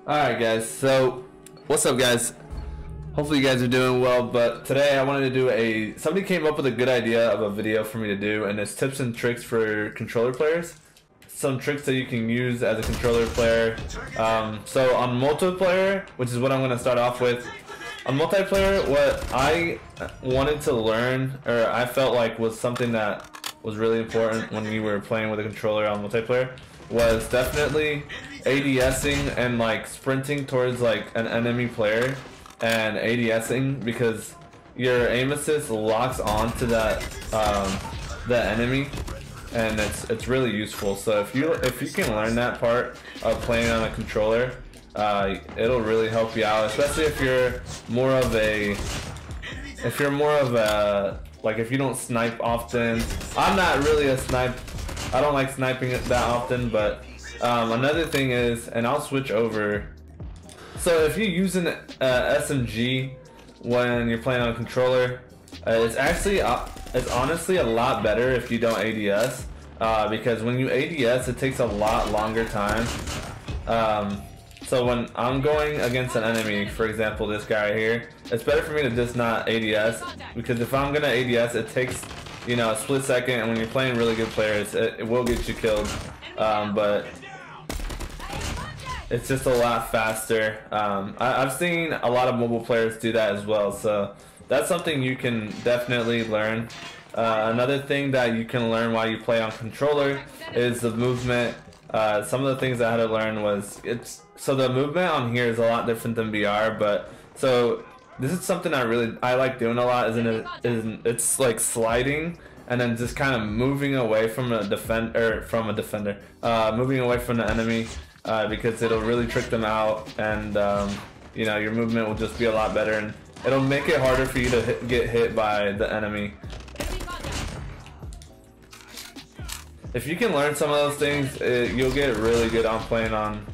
Alright guys, so what's up guys? Hopefully you guys are doing well, but today I wanted to do somebody came up with a good idea of a video for me to do, and it's tips and tricks for controller players. Some tricks that you can use as a controller player. So on multiplayer, which is what I'm going to start off with. On multiplayer, what I wanted to learn, or I felt like was something that was really important when you were playing with a controller on multiplayer, was definitely ADSing and like sprinting towards like an enemy player and ADSing, because your aim assist locks onto that the enemy, and it's really useful. So if you can learn that part of playing on a controller, it'll really help you out, especially if you're more of a like, if you don't snipe often. I'm not really a snipe. I don't like sniping it that often, but another thing is, and I'll switch over. So if you're using SMG when you're playing on a controller, it's honestly a lot better if you don't ADS, because when you ADS, it takes a lot longer time. So when I'm going against an enemy, for example this guy right here, it's better for me to just not ADS, because if I'm gonna ADS, it takes, you know, a split second, and when you're playing really good players, it will get you killed, but it's just a lot faster. I've seen a lot of mobile players do that as well, so that's something you can definitely learn. Another thing that you can learn while you play on controller is the movement. Some of the things I had to learn was, so the movement on here is a lot different than BR, but so this is something I like doing a lot. It's like sliding and then just kind of moving away from a defender, moving away from the enemy, because it'll really trick them out, and you know, your movement will just be a lot better, and it'll make it harder for you to get hit by the enemy. If you can learn some of those things, you'll get really good on playing on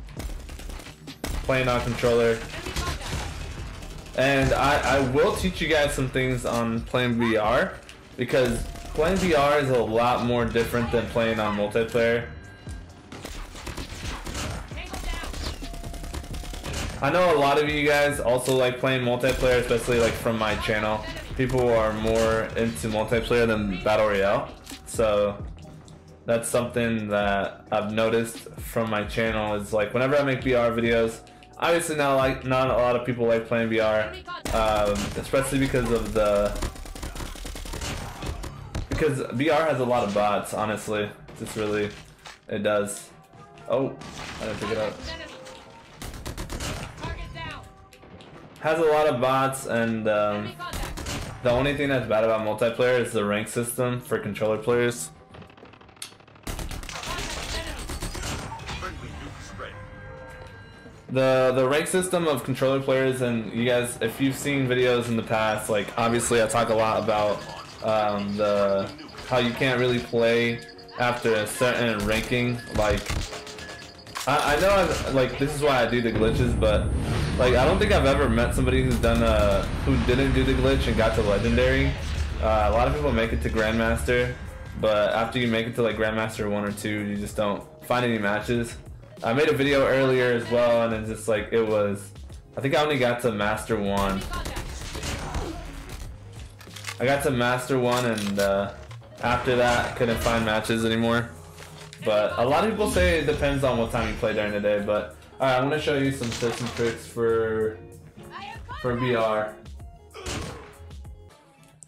controller. And I will teach you guys some things on playing VR, because playing VR is a lot more different than playing on multiplayer. I know a lot of you guys also like playing multiplayer, especially like from my channel. People are more into multiplayer than Battle Royale. So that's something that I've noticed from my channel, is like whenever I make VR videos, obviously not a lot of people like playing VR, especially because VR has a lot of bots, honestly. It does. Oh, I didn't pick it up. Has a lot of bots, and the only thing that's bad about multiplayer is the rank system for controller players. The rank system of controller players, and you guys, if you've seen videos in the past, like obviously I talk a lot about how you can't really play after a certain ranking. Like I know like this is why I do the glitches, but like I don't think I've ever met somebody who didn't do the glitch and got to legendary. A lot of people make it to Grandmaster, but after you make it to like Grandmaster 1 or 2, you just don't find any matches. I made a video earlier as well, and it's just like, I think I only got to Master 1. I got to Master 1, and after that I couldn't find matches anymore. But a lot of people say it depends on what time you play during the day. But alright, I'm gonna show you some tips and tricks for VR.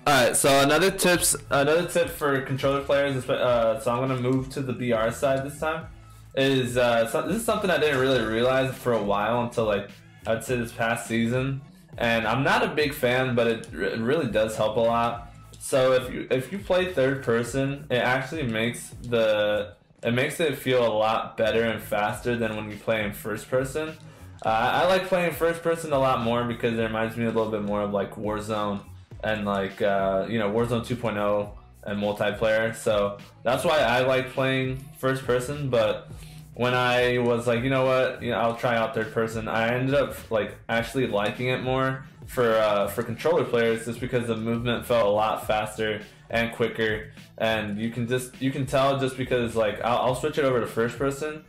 Alright, so another tip for controller players, so I'm gonna move to the VR side this time. This is something I didn't really realize for a while until like I'd say this past season, and I'm not a big fan, but it really does help a lot. So if you play third person, it actually makes it feel a lot better and faster than when you play in first person. I like playing first person a lot more because it reminds me a little bit more of like Warzone and like you know, Warzone 2.0 and multiplayer. So that's why I like playing first person. But when I was like, you know what, I'll try out third person, I ended up like actually liking it more for controller players, just because the movement felt a lot faster and quicker, and you can tell just because like I'll switch it over to first person.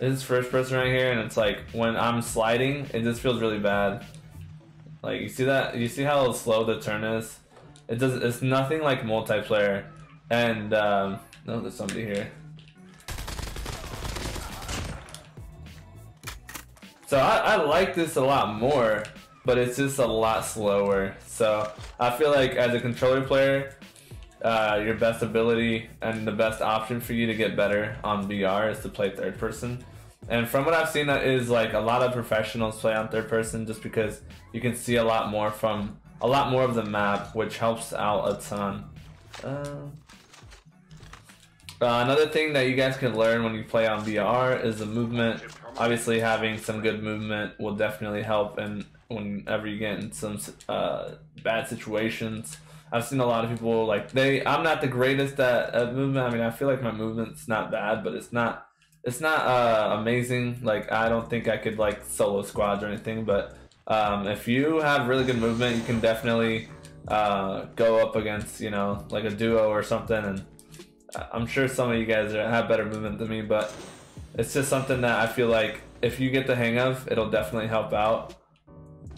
This is first person right here, and it's like when I'm sliding, it just feels really bad. Like you see that? You see how slow the turn is? It does. It's nothing like multiplayer. And no, there's somebody here. So I like this a lot more, but it's just a lot slower. So I feel like as a controller player, your best ability and the best option for you to get better on VR is to play third person. And from what I've seen, that is like a lot of professionals play on third person just because you can see a lot more from a lot more of the map, which helps out a ton. Another thing that you guys can learn when you play on VR is the movement. Obviously, having some good movement will definitely help, and whenever you get in some bad situations. I've seen a lot of people like I'm not the greatest at movement. I mean, I feel like my movement's not bad, but it's not amazing. Like I don't think I could like solo squads or anything, but if you have really good movement, you can definitely go up against, you know, like a duo or something. And I'm sure some of you guys have better movement than me, but it's just something that I feel like if you get the hang of, it'll definitely help out.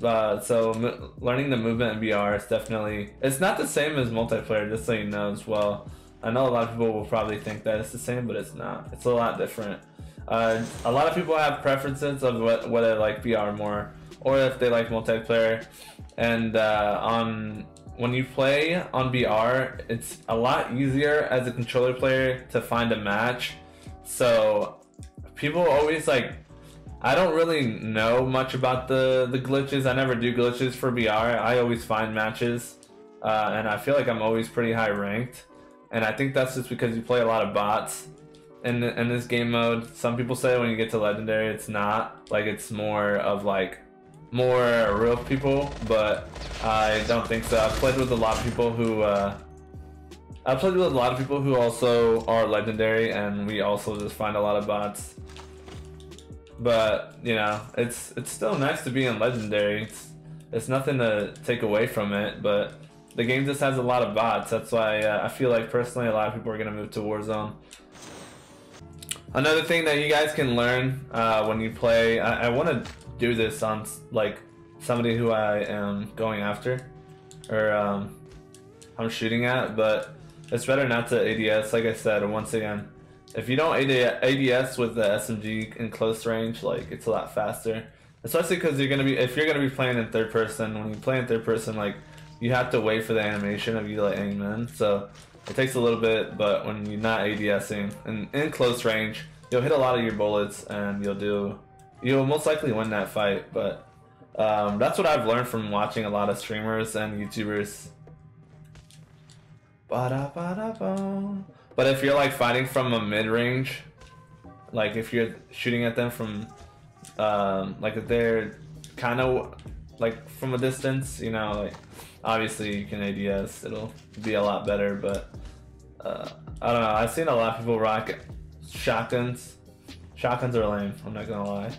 So learning the movement in VR is definitely, it's not the same as multiplayer, just so you know as well. I know a lot of people will probably think that it's the same, but it's not. It's a lot different. A lot of people have preferences of whether they like VR more or if they like multiplayer. And when you play on VR, it's a lot easier as a controller player to find a match. So people always like, I don't really know much about the glitches. I never do glitches for VR. I always find matches, and I feel like I'm always pretty high ranked. And I think that's just because you play a lot of bots in this game mode. Some people say when you get to legendary, it's not. Like it's more of like more real people, but I don't think so. I've played with a lot of people who also are legendary, and we also just find a lot of bots. But you know, it's still nice to be in legendary. It's nothing to take away from it, but the game just has a lot of bots. That's why I feel like personally a lot of people are gonna move to Warzone. Another thing that you guys can learn when you play, I want to do this on like somebody who I am going after or I'm shooting at, but it's better not to ADS. Like I said, once again, if you don't ADS with the SMG in close range, like it's a lot faster. Especially because if you're gonna be playing in third person. When you play in third person, like you have to wait for the animation of you like aim in. So it takes a little bit, but when you're not ADSing and in close range, you'll hit a lot of your bullets and you'll most likely win that fight. But that's what I've learned from watching a lot of streamers and YouTubers. But if you're like fighting from a mid-range, like if you're shooting at them from like if they're kind of like from a distance, you know, like obviously you can ADS, it'll be a lot better. But I don't know, I've seen a lot of people rock shotguns. Shotguns are lame, I'm not gonna lie.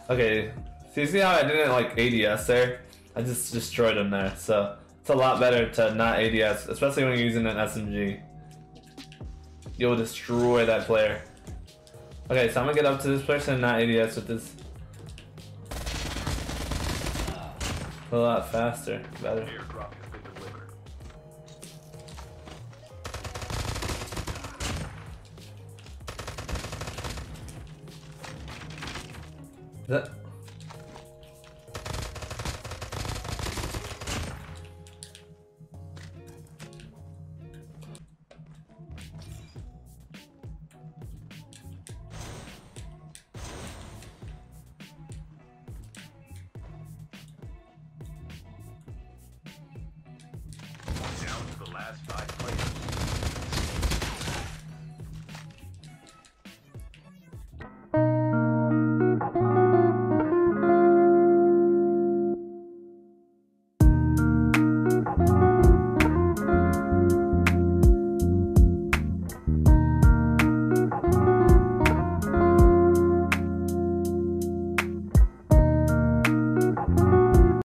Okay, so you see how I didn't like ADS there? I just destroyed him there. So it's a lot better to not ADS, especially when you're using an SMG. You'll destroy that player. Okay, so I'm gonna get up to this person and not ADS with this. A lot faster, better. Is that